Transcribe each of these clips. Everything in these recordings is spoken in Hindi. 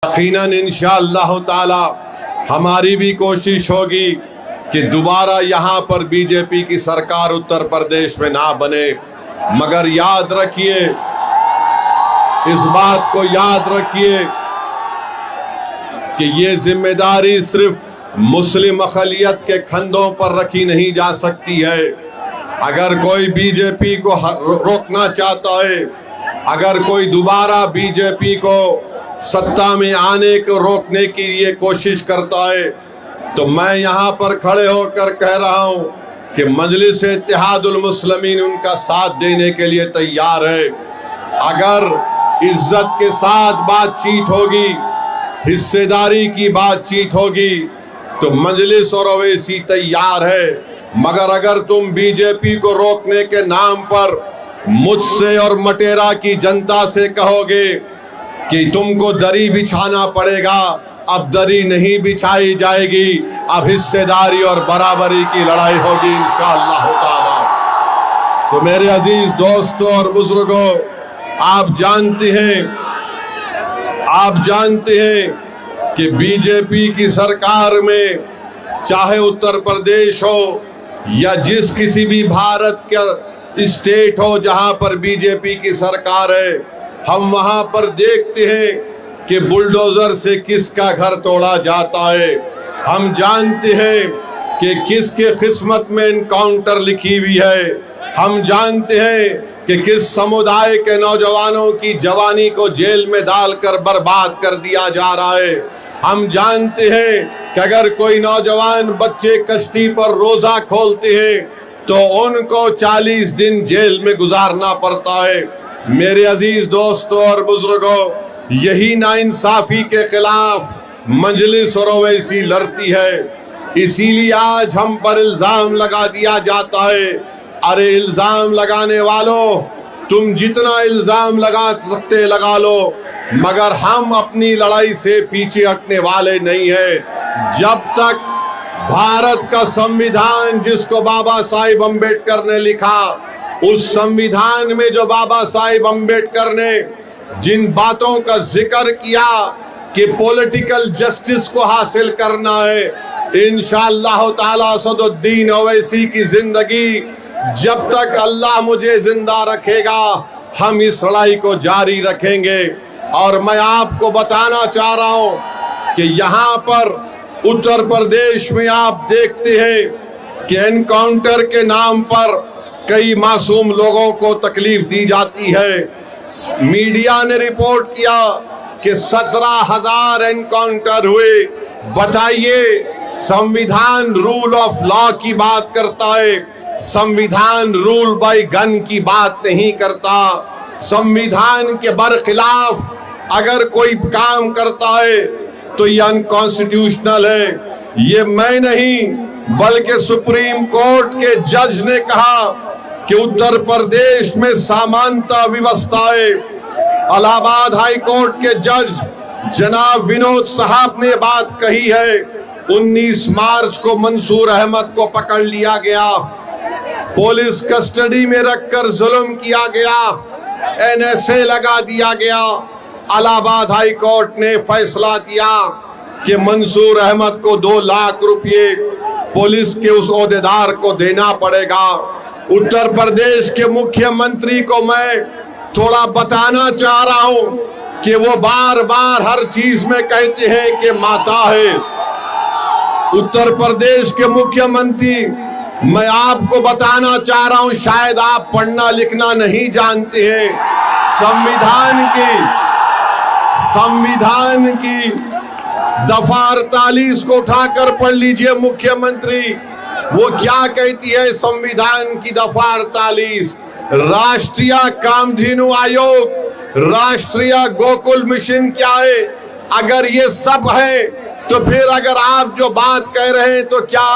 यकीनन इंशाअल्लाह ताला हमारी भी कोशिश होगी कि दोबारा यहाँ पर बीजेपी की सरकार उत्तर प्रदेश में ना बने। मगर याद रखिए, इस बात को याद रखिए कि ये जिम्मेदारी सिर्फ मुस्लिम अक़लियत के कंधों पर रखी नहीं जा सकती है। अगर कोई बीजेपी को रोकना चाहता है, अगर कोई दोबारा बीजेपी को सत्ता में आने को रोकने की ये कोशिश करता है, तो मैं यहाँ पर खड़े होकर कह रहा हूँ कि मजलिस इत्तेहादुल मुस्लिमीन उनका साथ देने के लिए तैयार है। अगर इज्जत के साथ बातचीत होगी, हिस्सेदारी की बातचीत होगी, तो मजलिस और ओवैसी तैयार है। मगर अगर तुम बीजेपी को रोकने के नाम पर मुझसे और मटेरा की जनता से कहोगे कि तुमको दरी बिछाना पड़ेगा, अब दरी नहीं बिछाई जाएगी, अब हिस्सेदारी और बराबरी की लड़ाई होगी इंशाअल्लाह ताला। तो मेरे अजीज दोस्तों और बुजुर्गों, आप जानते हैं कि बीजेपी की सरकार में चाहे उत्तर प्रदेश हो या जिस किसी भी भारत का स्टेट हो जहां पर बीजेपी की सरकार है, हम वहां पर देखते हैं कि बुलडोजर से किसका घर तोड़ा जाता है। हम जानते हैं कि किसके किस्मत में एनकाउंटर लिखी हुई है। हम जानते हैं कि किस समुदाय के नौजवानों की जवानी को जेल में डालकर बर्बाद कर दिया जा रहा है। हम जानते हैं कि अगर कोई नौजवान बच्चे कश्ती पर रोजा खोलते हैं तो उनको 40 दिन जेल में गुजारना पड़ता है। मेरे अजीज दोस्तों और बुजुर्गों, यही नाइंसाफी के खिलाफ मजलिस और ओवैसी लड़ती है। इसीलिए आज हम पर इल्जाम लगा दिया जाता है। अरे इल्जाम लगाने वालों, तुम जितना इल्जाम लगा सकते लगा लो, मगर हम अपनी लड़ाई से पीछे हटने वाले नहीं हैं। जब तक भारत का संविधान, जिसको बाबा साहिब अम्बेडकर ने लिखा, उस संविधान में जो बाबा साहिब अम्बेडकर ने जिन बातों का जिक्र किया कि पॉलिटिकल जस्टिस को हासिल करना है, इंशाअल्लाह ताला असदुद्दीन ओवैसी की जिंदगी जब तक अल्लाह मुझे जिंदा रखेगा, हम इस लड़ाई को जारी रखेंगे। और मैं आपको बताना चाह रहा हूं कि यहाँ पर उत्तर प्रदेश में आप देखते हैं कि एनकाउंटर के नाम पर कई मासूम लोगों को तकलीफ दी जाती है। मीडिया ने रिपोर्ट किया कि 17,000 एनकाउंटर हुए। बताइए, संविधान रूल ऑफ लॉ की बात करता है, संविधान रूल बाय गन की बात नहीं करता। संविधान के बरखिलाफ अगर कोई काम करता है तो ये अनकॉन्स्टिट्यूशनल है। ये मैं नहीं बल्कि सुप्रीम कोर्ट के जज ने कहा कि उत्तर प्रदेश में समानता व्यवस्था है। इलाहाबाद हाई कोर्ट के जज जनाब विनोद साहब ने बात कही है। 19 मार्च को मंसूर अहमद को पकड़ लिया गया, पुलिस कस्टडी में रखकर जुल्म किया गया, NSA लगा दिया गया। इलाहाबाद हाई कोर्ट ने फैसला दिया कि मंसूर अहमद को 2 लाख रुपए पुलिस के उस ओहदेदार को देना पड़ेगा। उत्तर प्रदेश के मुख्यमंत्री को मैं थोड़ा बताना चाह रहा हूं कि वो बार बार हर चीज में कहते हैं कि माता है। उत्तर प्रदेश के मुख्यमंत्री, मैं आपको बताना चाह रहा हूं, शायद आप पढ़ना लिखना नहीं जानते हैं। संविधान की दफा 48 को उठाकर पढ़ लीजिए मुख्यमंत्री। वो क्या कहती है संविधान की दफा 48? राष्ट्रीय कामधेनु आयोग, राष्ट्रीय गोकुल मिशन क्या है? अगर ये सब है तो फिर अगर आप जो बात कह रहे हैं तो क्या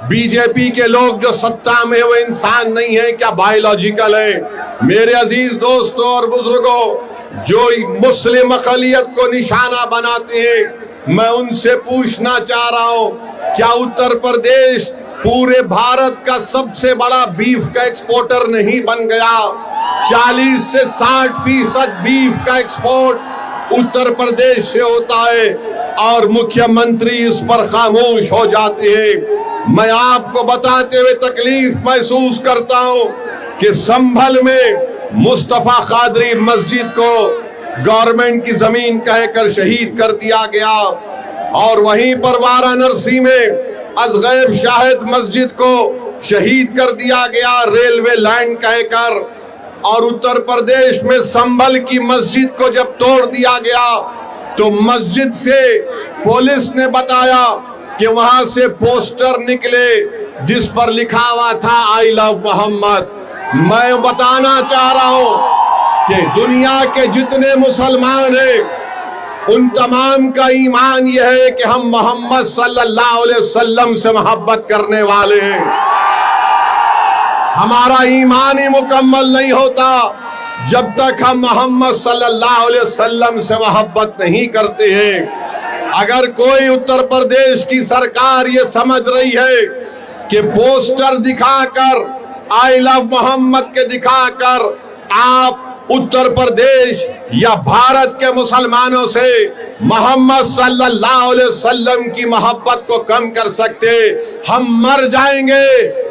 बीजेपी के लोग जो सत्ता में वो इंसान नहीं है, क्या बायोलॉजिकल है? मेरे अजीज दोस्तों और बुजुर्गों, जो मुस्लिम अक़लियत को निशाना बनाते हैं, मैं उनसे पूछना चाह रहा हूं, क्या उत्तर प्रदेश पूरे भारत का सबसे बड़ा बीफ का एक्सपोर्टर नहीं बन गया? 40 से 60% बीफ का एक्सपोर्ट उत्तर प्रदेश से होता है और मुख्यमंत्री इस पर खामोश हो जाते हैं। मैं आपको बताते हुए तकलीफ महसूस करता हूं कि संभल में मुस्तफा कादरी मस्जिद को गवर्नमेंट की जमीन कहकर शहीद कर दिया गया और वहीं पर वाराणसी में अजगैब शाहिद मस्जिद को शहीद कर दिया गया रेलवे लाइन कहकर। और उत्तर प्रदेश में संभल की मस्जिद को जब तोड़ दिया गया तो मस्जिद से पुलिस ने बताया कि वहां से पोस्टर निकले जिस पर लिखा हुआ था आई लव मोहम्मद। मैं बताना चाह रहा हूं कि दुनिया के जितने मुसलमान हैं उन तमाम का ईमान यह है कि हम मोहम्मद सल्लल्लाहु अलैहि वसल्लम से मोहब्बत करने वाले हैं। हमारा ईमान ही मुकम्मल नहीं होता जब तक हम मोहम्मद सल्लल्लाहु अलैहि वसल्लम से मोहब्बत नहीं करते हैं। अगर कोई उत्तर प्रदेश की सरकार ये समझ रही है कि पोस्टर दिखाकर आई लव मोहम्मद के दिखाकर आप उत्तर प्रदेश या भारत के मुसलमानों से मोहम्मद सल्लल्लाहु अलैहि वसल्लम की मोहब्बत को कम कर सकते, हम मर जाएंगे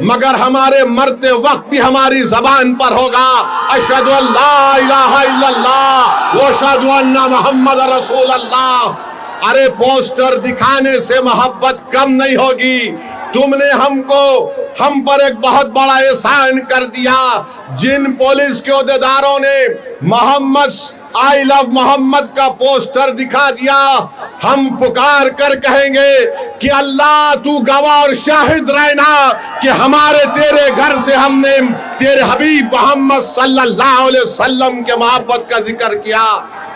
मगर हमारे मरते वक्त भी हमारी जबान पर होगा अशहदु अल्ला इलाहा इल्लल्लाह व अशहदु अन्ना मुहम्मद रसूलुल्लाह। अरे पोस्टर दिखाने से मोहब्बत कम नहीं होगी। तुमने हम पर एक बहुत बड़ा एहसान कर दिया। जिन पुलिस के ओहदेदारों ने मोहम्मद आई लव मोहम्मद का पोस्टर दिखा दिया, हम पुकार कर कहेंगे कि अल्लाह तू गवाह और शाहिद रहना कि हमारे तेरे घर से हमने तेरे हबीब मोहम्मद सल्लल्लाहु अलैहि वसल्लम के मोहब्बत का जिक्र किया।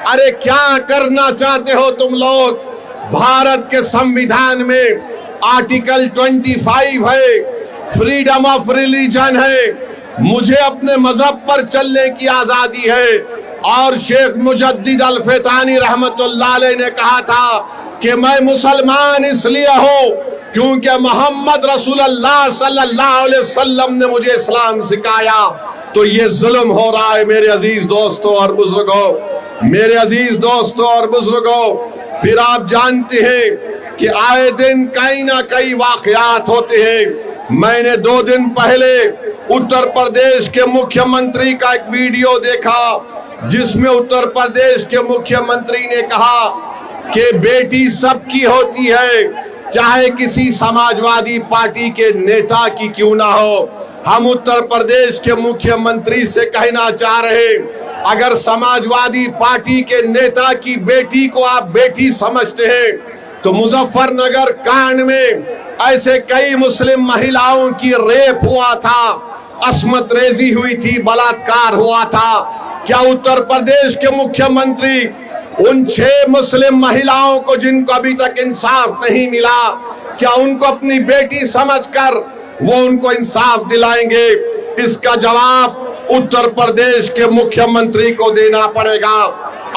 अरे क्या करना चाहते हो तुम लोग? भारत के संविधान में आर्टिकल 25 है, फ्रीडम ऑफ रिलीजन है, मुझे अपने मजहब पर चलने की आजादी है। और शेख मुजद्दिद अल फैतानी रहमतुल्लाह अलैह ने कहा था कि मैं मुसलमान इसलिए हूँ क्योंकि मोहम्मद रसूलुल्लाह सल्लल्लाहु अलैहि वसल्लम ने मुझे इस्लाम सिखाया। तो ये जुल्म हो रहा है मेरे अजीज दोस्तों और बुजुर्गों, मेरे अजीज दोस्तों और बुजुर्गों। फिर आप जानते हैं कि आए दिन कहीं ना कहीं वाकयात होते हैं। मैंने 2 दिन पहले उत्तर प्रदेश के मुख्यमंत्री का एक वीडियो देखा जिसमें उत्तर प्रदेश के मुख्यमंत्री ने कहा कि बेटी सबकी होती है, चाहे किसी समाजवादी पार्टी के नेता की क्यों ना हो। हम उत्तर प्रदेश के मुख्यमंत्री से कहना चाह रहे, अगर समाजवादी पार्टी के नेता की बेटी को आप बेटी समझते हैं तो मुजफ्फरनगर कांड में ऐसे कई मुस्लिम महिलाओं की रेप हुआ था, अस्मत रेजी हुई थी, बलात्कार हुआ था। क्या उत्तर प्रदेश के मुख्यमंत्री उन 6 मुस्लिम महिलाओं को जिनको अभी तक इंसाफ नहीं मिला, क्या उनको अपनी बेटी समझकर वो उनको इंसाफ दिलाएंगे? इसका जवाब उत्तर प्रदेश के मुख्यमंत्री को देना पड़ेगा।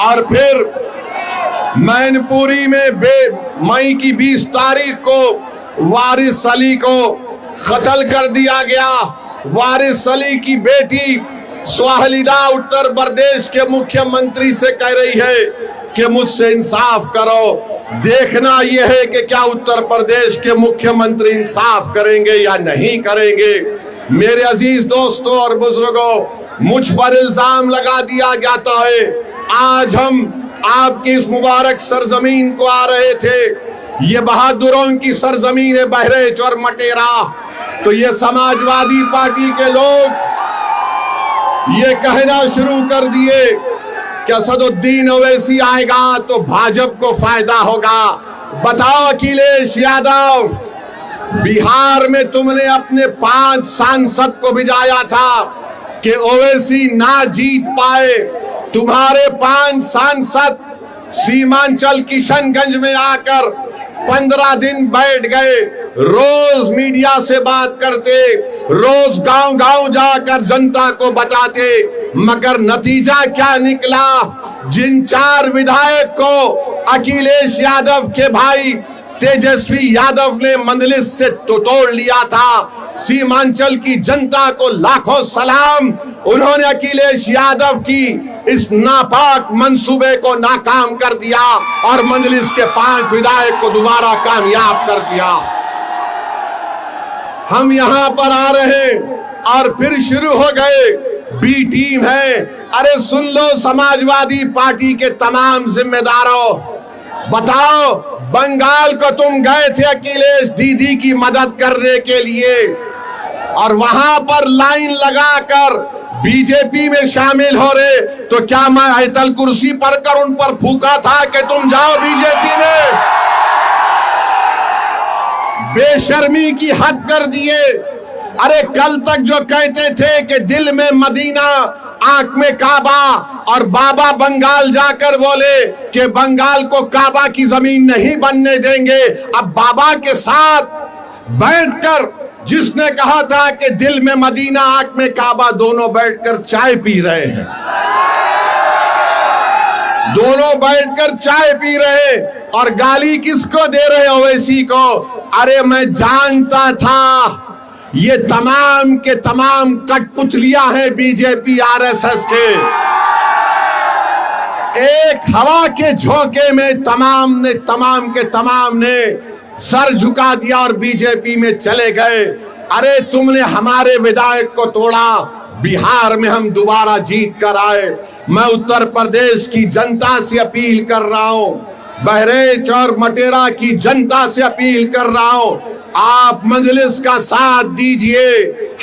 और फिर मैनपुरी में मई की 20 तारीख को वारिस अली को कत्ल कर दिया गया। वारिस अली की बेटी स्वाहिदा उत्तर प्रदेश के मुख्यमंत्री से कह रही है कि मुझसे इंसाफ करो। देखना यह है कि क्या उत्तर प्रदेश के मुख्यमंत्री इंसाफ करेंगे या नहीं करेंगे। मेरे अजीज दोस्तों और बुजुर्गों, मुझ पर इल्जाम लगा दिया जाता है। आज हम आपकी इस मुबारक सरजमीन को आ रहे थे, ये बहादुरों की सरजमीन है बहरेच और मटेरा, तो ये समाजवादी पार्टी के लोग ये कहना शुरू कर दिए कि असदुद्दीन ओवैसी आएगा तो भाजपा को फायदा होगा। बताओ अखिलेश यादव, बिहार में तुमने अपने 5 सांसद को भिजाया था कि ओवैसी ना जीत पाए। तुम्हारे 5 सांसद सीमांचल किशनगंज में आकर 15 दिन बैठ गए, रोज मीडिया से बात करते, रोज गांव-गांव जाकर जनता को बताते, मगर नतीजा क्या निकला? जिन 4 विधायक को अखिलेश यादव के भाई तेजस्वी यादव ने मंजलिस से तोड़ लिया था, सीमांचल की जनता को लाखों सलाम। उन्होंने अखिलेश यादव की इस नापाक मंसूबे को नाकाम कर दिया और मजलिस के 5 विधायक को दोबारा कामयाब कर दिया। हम यहां पर आ रहे हैं और फिर शुरू हो गए बी टीम है। अरे सुन लो समाजवादी पार्टी के तमाम जिम्मेदारों, बताओ बंगाल को तुम गए थे अखिलेश दीदी की मदद करने के लिए और वहां पर लाइन लगाकर बीजेपी में शामिल हो रहे, तो क्या मैं आयतल कुर्सी पर कर उन पर फूका था कि तुम जाओ बीजेपी में? बेशर्मी की हद कर दिए। अरे कल तक जो कहते थे कि दिल में मदीना आंख में काबा, और बाबा बंगाल जाकर बोले कि बंगाल को काबा की जमीन नहीं बनने देंगे। अब बाबा के साथ बैठकर जिसने कहा था कि दिल में मदीना आंख में काबा, दोनों बैठकर चाय पी रहे हैं, दोनों बैठकर चाय पी रहे और गाली किसको दे रहे ओवैसी को? अरे मैं जानता था ये तमाम के तमाम कठपुतलियां हैं बीजेपी आरएसएस के। एक हवा के झोंके में तमाम के तमाम ने सर झुका दिया और बीजेपी में चले गए। अरे तुमने हमारे विधायक को तोड़ा, बिहार में हम दोबारा जीत कर आए। मैं उत्तर प्रदेश की जनता से अपील कर रहा हूं, बहरेच और मटेरा की जनता से अपील कर रहा हूं, आप मजलिस का साथ दीजिए।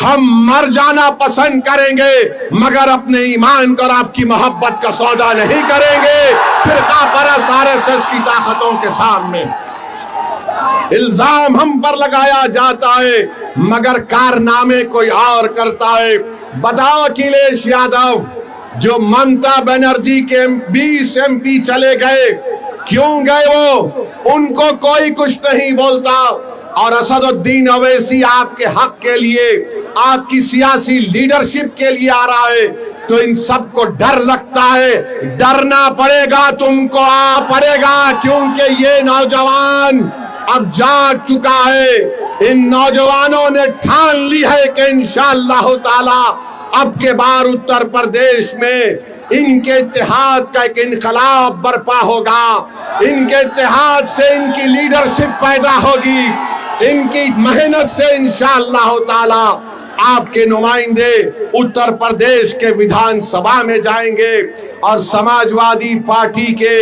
हम मर जाना पसंद करेंगे मगर अपने ईमान और आपकी मोहब्बत का सौदा नहीं करेंगे फिरका परस्त आरएसएस की ताकतों के सामने। इल्जाम हम पर लगाया जाता है मगर कारनामे कोई और करता है। बताओ अखिलेश यादव जो ममता बनर्जी के 20 MP चले गए, क्यों गए वो? उनको कोई कुछ नहीं बोलता। और असदुद्दीन ओवैसी आपके हक के लिए, आपकी सियासी लीडरशिप के लिए आ रहा है, तो इन सबको डर लगता है। डरना पड़ेगा तुमको, आ पड़ेगा, क्योंकि ये नौजवान अब जाग चुका है। इन नौजवानों ने ठान ली है कि इंशाअल्लाह ताला अब के बार उत्तर प्रदेश में इनके इत्तेहाद का एक इनकलाब बर्पा होगा। इनके इत्तेहाद से इनकी लीडरशिप पैदा होगी, इनकी मेहनत से इंशाअल्लाह ताला आपके नुमाइंदे उत्तर प्रदेश के विधानसभा में जाएंगे। और समाजवादी पार्टी के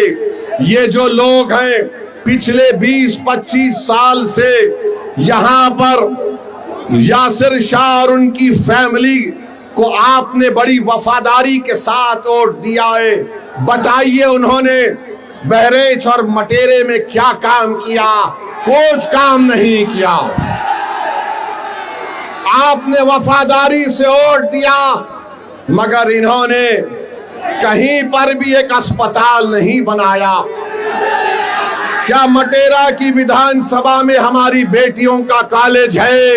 ये जो लोग हैं पिछले 20-25 साल से यहाँ पर यासिर शाह और उनकी फैमिली को आपने बड़ी वफादारी के साथ वोट दिया है। बताइए उन्होंने बहरेच और मटेरे में क्या काम किया? कुछ काम नहीं किया। आपने वफादारी से वोट दिया मगर इन्होंने कहीं पर भी एक अस्पताल नहीं बनाया। क्या मटेरा की विधानसभा में हमारी बेटियों का कॉलेज है?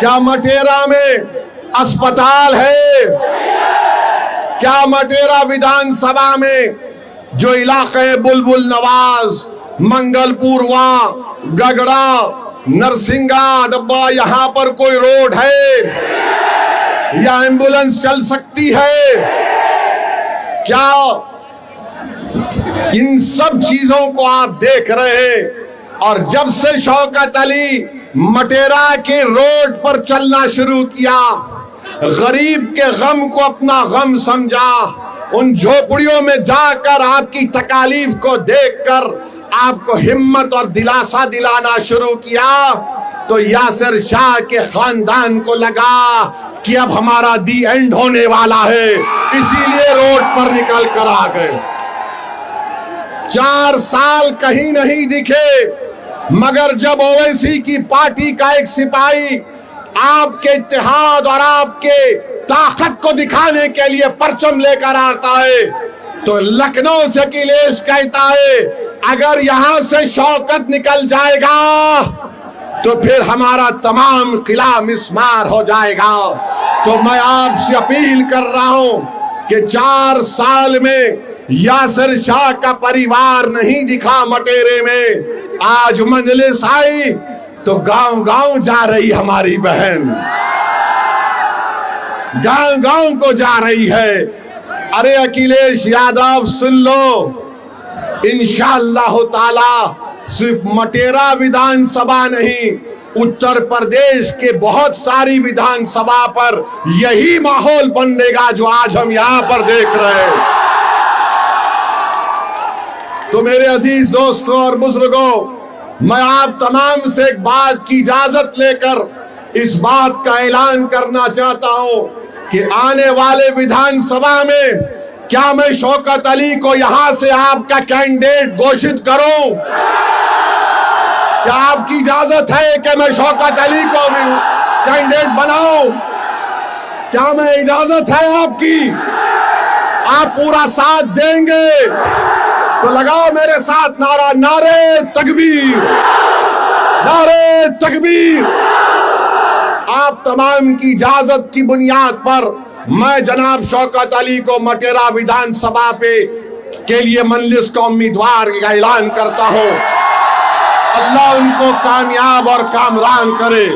क्या मटेरा में अस्पताल है? क्या मटेरा विधानसभा में जो इलाके बुलबुल नवाज, मंगलपुरवा, गगड़ा, नरसिंगा डब्बा, यहाँ पर कोई रोड है या एम्बुलेंस चल सकती है? क्या इन सब चीजों को आप देख रहे हैं? और जब से शौकत अली मटेरा के रोड पर चलना शुरू किया, गरीब के गम को अपना गम समझा, उन झोपड़ियों में जाकर आपकी तकालीफ को देखकर आपको हिम्मत और दिलासा दिलाना शुरू किया, तो यासिर शाह के खानदान को लगा कि अब हमारा दी एंड होने वाला है, इसीलिए रोड पर निकल कर आ गए। 4 साल कहीं नहीं दिखे मगर जब ओवैसी की पार्टी का एक सिपाही आपके इत्तेहाद और आपके ताकत को दिखाने के लिए परचम लेकर आता है, तो लखनऊ से अखिलेश कहता है अगर यहां से शौकत निकल जाएगा तो फिर हमारा तमाम किला मिस्मार हो जाएगा। तो मैं आपसे अपील कर रहा हूं कि 4 साल में यासिर शाह का परिवार नहीं दिखा मटेरे में। आज मजलिस आई तो गांव गांव जा रही हमारी बहन, गांव गांव को जा रही है। अरे अखिलेश यादव सुन लो, इंशाअल्लाह ताला सिर्फ मटेरा विधानसभा नहीं, उत्तर प्रदेश के बहुत सारी विधानसभा पर यही माहौल बनेगा जो आज हम यहां पर देख रहे हैं। तो मेरे अजीज दोस्तों और बुजुर्गों, मैं आप तमाम से एक बात की इजाजत लेकर इस बात का ऐलान करना चाहता हूं कि आने वाले विधानसभा में क्या मैं शौकत अली को यहां से आपका कैंडिडेट घोषित करूं? क्या आपकी इजाजत है कि मैं शौकत अली को भी कैंडिडेट बनाऊं? क्या मैं इजाजत है आपकी? आप पूरा साथ देंगे तो लगाओ मेरे साथ नारा, नारे तकबीर, नारे तकबीर। आप तमाम की इजाजत की बुनियाद पर मैं जनाब शौकत अली को मटेरा विधानसभा के लिए मजलिस का उम्मीदवार का ऐलान करता हूं। अल्लाह उनको कामयाब और कामरान करे।